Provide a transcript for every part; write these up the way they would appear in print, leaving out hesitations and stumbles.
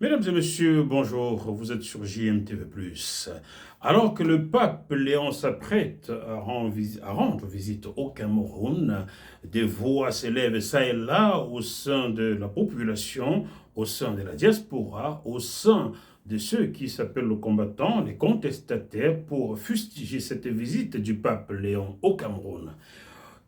Mesdames et messieurs, bonjour, vous êtes sur JMTV+. Alors que le pape Léon s'apprête à rendre visite au Cameroun, des voix s'élèvent ça et là au sein de la population, au sein de la diaspora, au sein de ceux qui s'appellent les combattants, les contestataires, pour fustiger cette visite du pape Léon au Cameroun.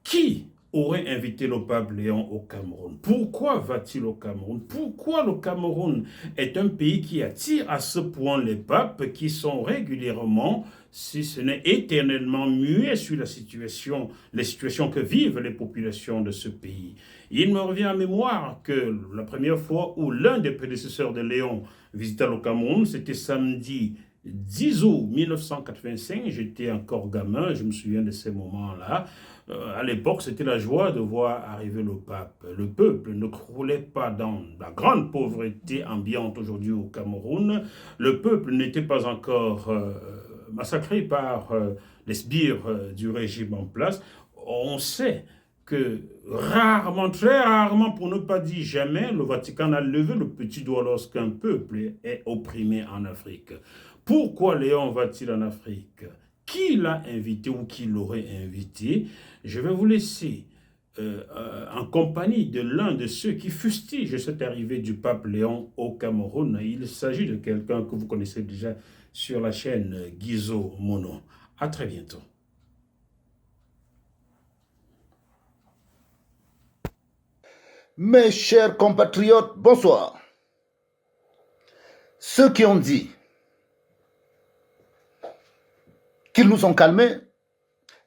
Qui aurait invité le pape Léon au Cameroun? Pourquoi va-t-il au Cameroun? Pourquoi le Cameroun est un pays qui attire à ce point les papes qui sont régulièrement, si ce n'est éternellement, muets sur les situations que vivent les populations de ce pays? Il me revient en mémoire que la première fois où l'un des prédécesseurs de Léon visita le Cameroun, c'était samedi 10 août 1985, j'étais encore gamin, je me souviens de ces moments-là. À l'époque, c'était la joie de voir arriver le pape. Le peuple ne croulait pas dans la grande pauvreté ambiante aujourd'hui au Cameroun. Le peuple n'était pas encore massacré par les sbires du régime en place. On sait que rarement, très rarement, pour ne pas dire jamais, le Vatican a levé le petit doigt lorsqu'un peuple est opprimé en Afrique. Pourquoi Léon va-t-il en Afrique? Qui l'a invité ou qui l'aurait invité? Je vais vous laisser en compagnie de l'un de ceux qui fustigent cette arrivée du pape Léon au Cameroun. Il s'agit de quelqu'un que vous connaissez déjà sur la chaîne Guizot Mono. À très bientôt. Mes chers compatriotes, bonsoir. Ceux qui ont dit qu'ils nous ont calmés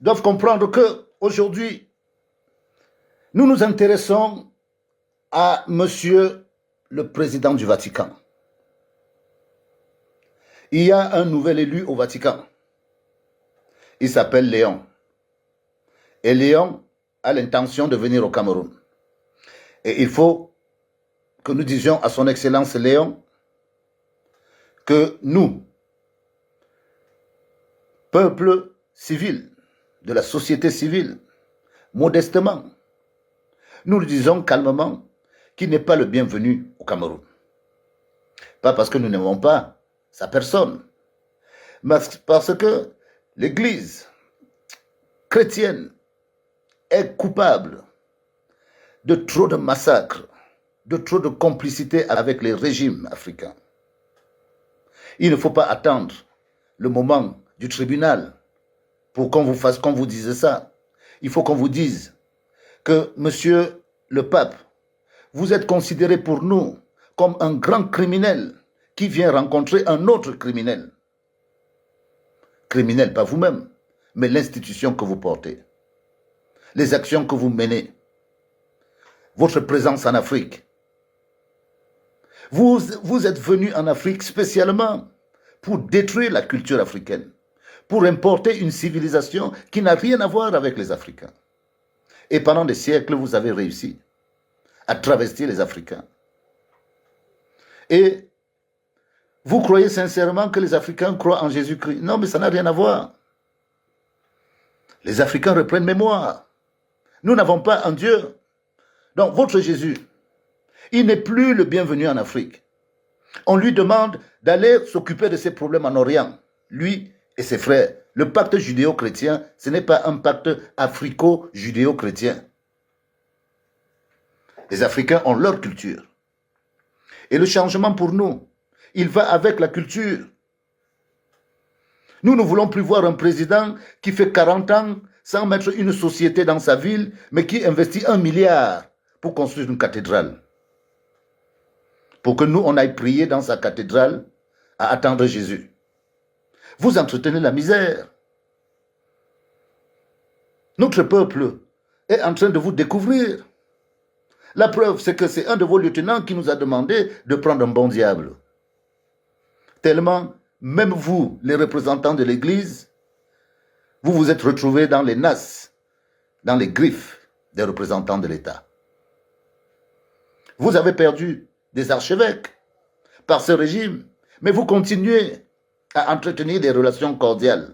doivent comprendre que aujourd'hui, nous nous intéressons à Monsieur le Président du Vatican. Il y a un nouvel élu au Vatican. Il s'appelle Léon. Et Léon a l'intention de venir au Cameroun. Et il faut que nous disions à son Excellence Léon que nous, peuple civil, de la société civile, modestement, nous lui disons calmement qu'il n'est pas le bienvenu au Cameroun. Pas parce que nous n'aimons pas sa personne, mais parce que l'Église chrétienne est coupable de trop de massacres, de trop de complicité avec les régimes africains. Il ne faut pas attendre le moment du tribunal pour qu'on vous dise ça. Il faut qu'on vous dise que, monsieur le pape, vous êtes considéré pour nous comme un grand criminel qui vient rencontrer un autre criminel. Criminel, pas vous-même, mais l'institution que vous portez, les actions que vous menez, votre présence en Afrique. Vous êtes venu en Afrique spécialement pour détruire la culture africaine, pour importer une civilisation qui n'a rien à voir avec les Africains. Et pendant des siècles, vous avez réussi à travestir les Africains. Et vous croyez sincèrement que les Africains croient en Jésus-Christ? Non, mais ça n'a rien à voir. Les Africains reprennent mémoire. Nous n'avons pas un Dieu. Donc, votre Jésus, il n'est plus le bienvenu en Afrique. On lui demande d'aller s'occuper de ses problèmes en Orient, lui et ses frères. Le pacte judéo-chrétien, ce n'est pas un pacte africo-judéo-chrétien. Les Africains ont leur culture. Et le changement pour nous, il va avec la culture. Nous ne voulons plus voir un président qui fait 40 ans sans mettre une société dans sa ville, mais qui investit 1 milliard pour construire une cathédrale. Pour que nous, on aille prier dans sa cathédrale à attendre Jésus. Vous entretenez la misère. Notre peuple est en train de vous découvrir. La preuve, c'est que c'est un de vos lieutenants qui nous a demandé de prendre un bon diable. Tellement, même vous, les représentants de l'Église, vous vous êtes retrouvés dans les nasses, dans les griffes des représentants de l'État. Vous avez perdu des archevêques par ce régime, mais vous continuez à entretenir des relations cordiales.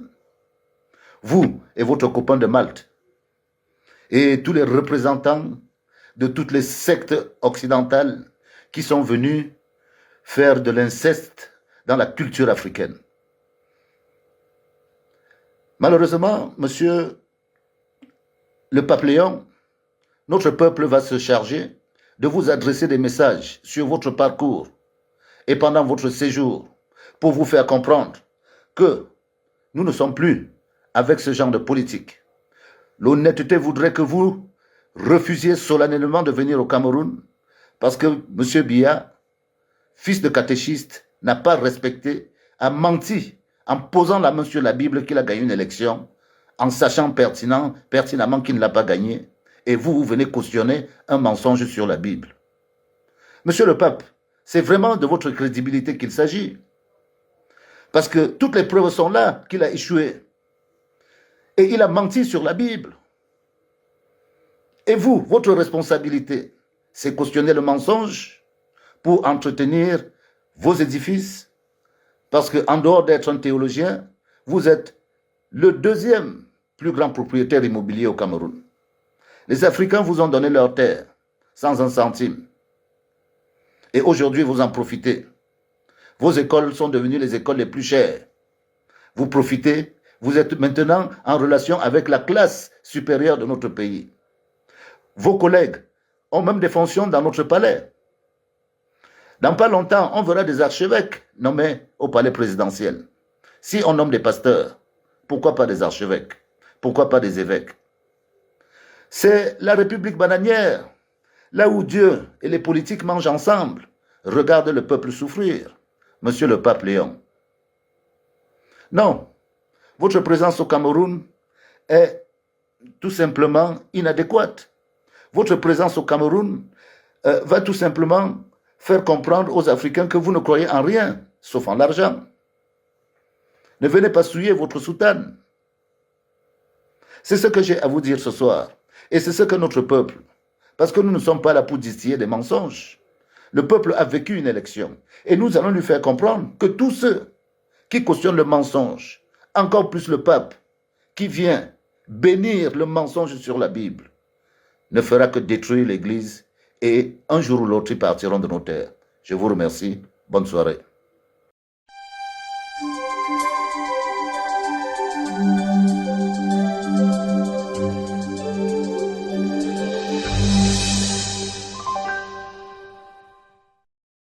Vous et votre copain de Malte, et tous les représentants de toutes les sectes occidentales qui sont venus faire de l'inceste dans la culture africaine. Malheureusement, monsieur le pape Léon, notre peuple va se charger de vous adresser des messages sur votre parcours et pendant votre séjour pour vous faire comprendre que nous ne sommes plus avec ce genre de politique. L'honnêteté voudrait que vous refusiez solennellement de venir au Cameroun parce que M. Biya, fils de catéchiste, n'a pas respecté, a menti en posant la main sur la Bible qu'il a gagné une élection, en sachant pertinemment qu'il ne l'a pas gagné, et vous venez cautionner un mensonge sur la Bible. Monsieur le pape, c'est vraiment de votre crédibilité qu'il s'agit. Parce que toutes les preuves sont là qu'il a échoué. Et il a menti sur la Bible. Et vous, votre responsabilité, c'est cautionner le mensonge pour entretenir vos édifices. Parce qu'en dehors d'être un théologien, vous êtes le deuxième plus grand propriétaire immobilier au Cameroun. Les Africains vous ont donné leur terre sans un centime. Et aujourd'hui, vous en profitez. Vos écoles sont devenues les écoles les plus chères. Vous profitez, vous êtes maintenant en relation avec la classe supérieure de notre pays. Vos collègues ont même des fonctions dans notre palais. Dans pas longtemps, on verra des archevêques nommés au palais présidentiel. Si on nomme des pasteurs, pourquoi pas des archevêques? Pourquoi pas des évêques? C'est la République bananière, là où Dieu et les politiques mangent ensemble. Regardent le peuple souffrir, monsieur le pape Léon. Non, votre présence au Cameroun est tout simplement inadéquate. Votre présence au Cameroun va tout simplement faire comprendre aux Africains que vous ne croyez en rien, sauf en l'argent. Ne venez pas souiller votre soutane. C'est ce que j'ai à vous dire ce soir. Et c'est ce que notre peuple, parce que nous ne sommes pas là pour distiller des mensonges. Le peuple a vécu une élection. Et nous allons lui faire comprendre que tous ceux qui cautionnent le mensonge, encore plus le pape, qui vient bénir le mensonge sur la Bible, ne fera que détruire l'Église et un jour ou l'autre, ils partiront de nos terres. Je vous remercie. Bonne soirée.